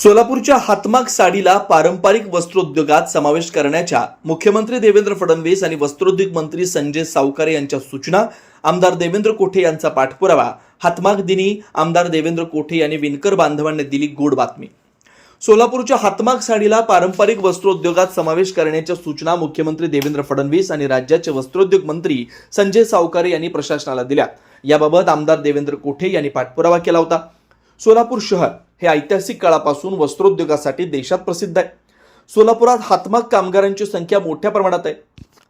सोलापूरच्या हातमाग साडीला पारंपरिक वस्त्रोद्योगात समावेश करण्याच्या मुख्यमंत्री देवेंद्र फडणवीस आणि वस्त्रोद्योग मंत्री संजय सावकारे यांच्या सूचना, आमदार देवेंद्र कोठे यांचा पाठपुरावा। हातमाग दिनी आमदार देवेंद्र कोठे यांनी विणकर बांधवांना दिली गोड बातमी। सोलापूरच्या हातमाग साडीला पारंपरिक वस्त्रोद्योगात समावेश करण्याच्या सूचना मुख्यमंत्री देवेंद्र फडणवीस आणि राज्याचे वस्त्रोद्योग मंत्री संजय सावकारे यांनी प्रशासनाला दिल्या। याबाबत आमदार देवेंद्र कोठे यांनी पाठपुरावा केला होता। सोलापूर शहर हे ऐतिहासिक काळापासून वस्त्रोद्योगासाठी देशात प्रसिद्ध आहे। सोलापुरात हातमाग कामगारांची संख्या मोठ्या प्रमाणात आहे।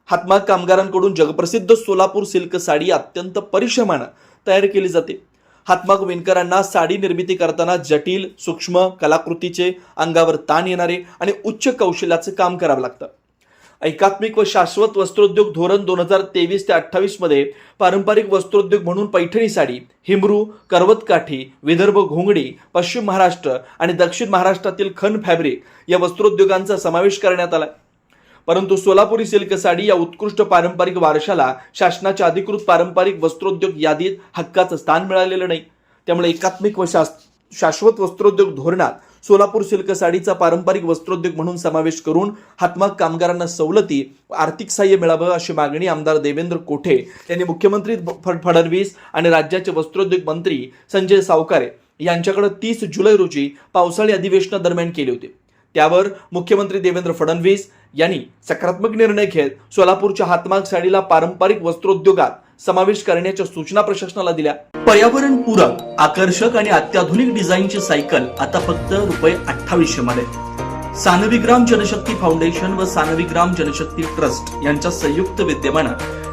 हातमाग कामगारांकडून जगप्रसिद्ध सोलापूर सिल्क साडी अत्यंत परिश्रमाने तयार केली जाते। हातमाग विणकरांना साडी निर्मिती करताना जटिल सूक्ष्म कलाकृतीचे, अंगावर ताण येणारे आणि उच्च कौशल्याचे काम करावे लागतं। एकात्मिक व शाश्वत वस्त्रोद्योग धोरण 2023 ते 28 मध्ये पारंपरिक वस्त्रोद्योग म्हणून पैठणी साडी, हिमरू, करवतकाठी, विदर्भ घोंगडी, पश्चिम महाराष्ट्र आणि दक्षिण महाराष्ट्रातील खन फॅब्रिक या वस्त्रोद्योगांचा समावेश करण्यात आला। परंतु सोलापुरी सिल्क साडी या उत्कृष्ट पारंपरिक वारशाला शासनाच्या अधिकृत पारंपरिक वस्त्रोद्योग यादीत हक्काचं स्थान मिळालेलं नाही। त्यामुळे एकात्मिक व शाश्वत वस्त्रोद्योग धोरणात सोलापूर सिल्क साडीचा पारंपरिक वस्त्रोद्योग म्हणून समावेश करून हातमाग कामगारांना सवलती व आर्थिक सहाय्य मिळावं अशी मागणी आमदार देवेंद्र कोठे यांनी मुख्यमंत्री फडणवीस आणि राज्याचे वस्त्रोद्योग मंत्री संजय सावकारे यांच्याकडे 30 जुलै रोजी पावसाळी अधिवेशनादरम्यान केले होते। त्यावर मुख्यमंत्री देवेंद्र फडणवीस यांनी सकारात्मक निर्णय घेत सोलापूरच्या हातमाग साडीला पारंपरिक वस्त्रोद्योगात समावेश करण्याच्या सूचना प्रशासनाला दिल्या। पर्यावरण पूरक, आकर्षक आणि अत्याधुनिक डिझाईनची सायकल आता फक्त ₹2800 मध्ये। सानविग्राम जनशक्ती फाउंडेशन व सानविग्राम जनशक्ती ट्रस्ट यांच्या संयुक्त विद्यमाने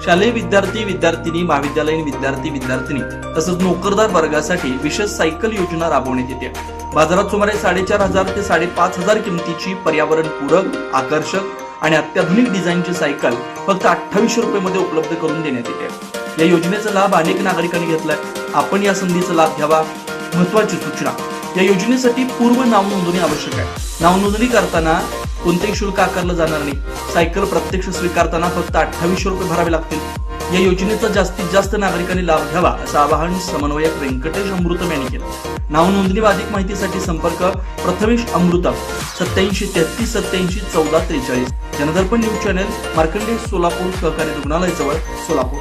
शालेय विद्यार्थी विद्यार्थिनी, महाविद्यालयीन विद्यार्थी विद्यार्थिनी तसंच नोकरदार वर्गासाठी विशेष सायकल योजना राबवण्यात येते। बाजारात सुमारे 4500 ते 5500 किमतीची पर्यावरण पूरक, आकर्षक आणि अत्याधुनिक डिझाईनची सायकल फक्त ₹2800 मध्ये उपलब्ध करून देण्यात येते। या योजनेचा लाभ अनेक नागरिकांनी घेतलाय। आपण या संधीचा लाभ घ्यावा। महत्त्वाची सूचना, या योजनेसाठी पूर्व नाव नोंदणी आवश्यक आहे। नाव नोंदणी करताना कोणतेही शुल्क आकारलं जाणार नाही। सायकल प्रत्यक्ष स्वीकारताना फक्त ₹2800 भरावे लागतील। या योजनेचा जास्तीत जास्त नागरिकांनी लाभ घ्यावा असं आवाहन समन्वयक व्यंकटेश अमृतम यांनी केलं। नाव नोंदणी व अधिक माहितीसाठी संपर्क प्रथमेश अमृतम 87 33 87 14 43। जनदर्पण न्यूज चॅनल, मार्कंडेय सोलापूर सहकारी रुग्णालय जवळ, सोलापूर।